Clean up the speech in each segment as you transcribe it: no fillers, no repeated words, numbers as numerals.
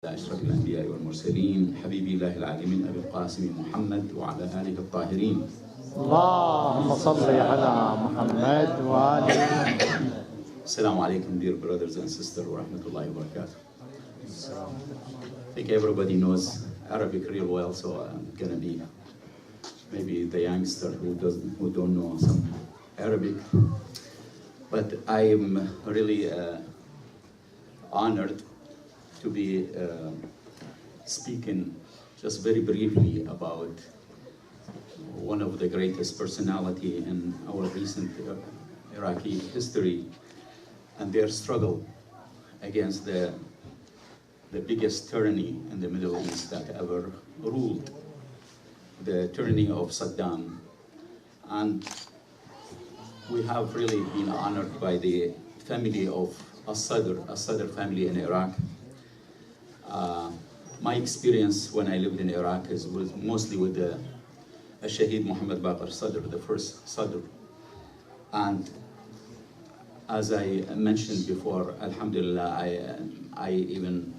أشرف الأنبياء والمرسلين حبيبي الله العالمين أبي القاسم محمد وعلى آله الطاهرين. اللهم صل على محمد وآله. Assalamu alaikum, dear brothers and sisters, wa rahmatullahi wa barakatuh. I think everybody knows Arabic real well, so I'm gonna be maybe the youngster who don't know some Arabic. But I am really honored to be speaking just very briefly about one of the greatest personality in our recent Iraqi history and their struggle against the biggest tyranny in the Middle East that ever ruled, the tyranny of Saddam. And we have really been honored by the family of الصدر family in Iraq. My experience when I lived in Iraq was mostly with the الشهيد محمد باقر Sadr, the first Sadr. And as I mentioned before, Alhamdulillah, I even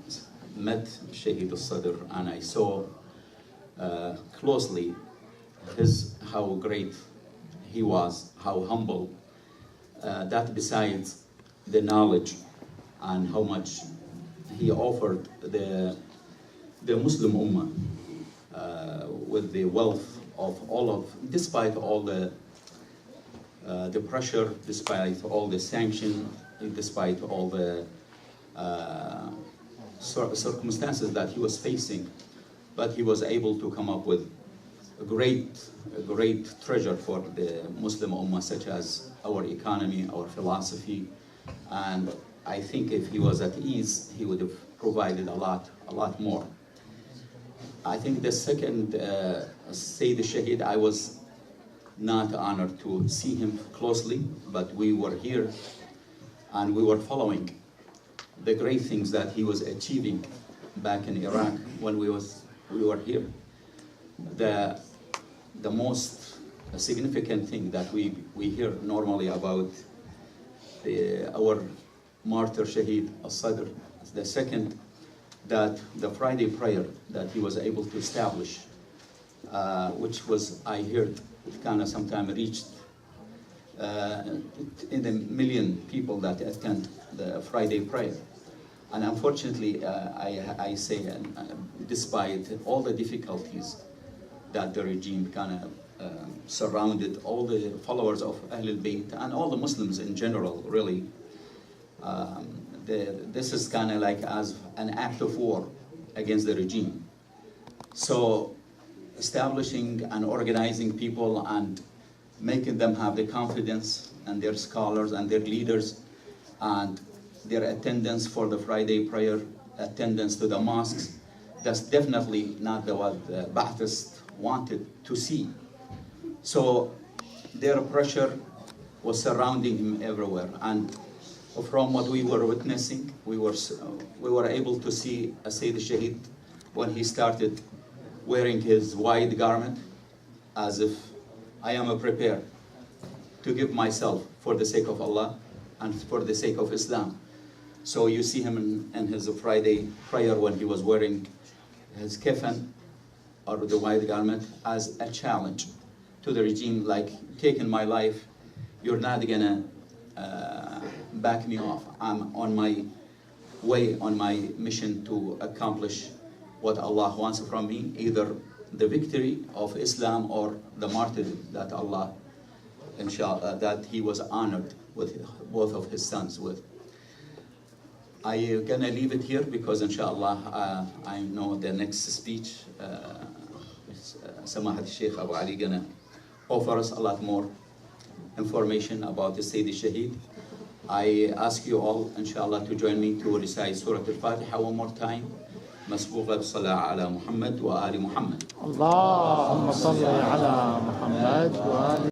met Shaheed al-Sadr and I saw closely how great he was, how humble, that besides the knowledge and how much he offered the Muslim Ummah with the wealth of despite all the pressure, despite all the sanction, despite all the circumstances that he was facing, but he was able to come up with a great treasure for the Muslim Ummah, such as our economy, our philosophy, and I think if he was at ease, he would have provided a lot more. I think the second Sayyid al-Shaheed, I was not honored to see him closely, but we were here and we were following the great things that he was achieving back in Iraq when we were here. The most significant thing that we hear normally about our martyr Shaheed al-Sadr, the second, that the Friday prayer that he was able to establish, which was, I heard, kind of sometime reached in the million people that attend the Friday prayer. And unfortunately, I say, despite all the difficulties that the regime kind of surrounded all the followers of Ahlul Bayt and all the Muslims in general, really, this is kind of like as an act of war against the regime. So establishing and organizing people and making them have the confidence and their scholars and their leaders and their attendance for the Friday prayer, attendance to the mosques, that's definitely not what the Ba'athists wanted to see. So their pressure was surrounding him everywhere, and from what we were witnessing, we were able to see a Sayyid al-Shaheed when he started wearing his white garment, as if I am prepared to give myself for the sake of Allah and for the sake of Islam. So you see him in his Friday prayer when he was wearing his kafan or the white garment as a challenge to the regime, like, taking my life, you're not gonna back me off. I'm on my way, on my mission to accomplish what Allah wants from me, either the victory of Islam or the martyrdom that Allah, inshallah, that he was honored with both of his sons with. I'm gonna leave it here because inshallah I know the next speech, Samahat Sheikh Abu Ali gonna offer us a lot more information about the Sayyid al-Shaheed. I ask you all, inshallah, to join me to recite Surah Al-Fatiha one more time. مسبوقة بالصلاة على محمد وآل محمد. اللهم صل على محمد وآل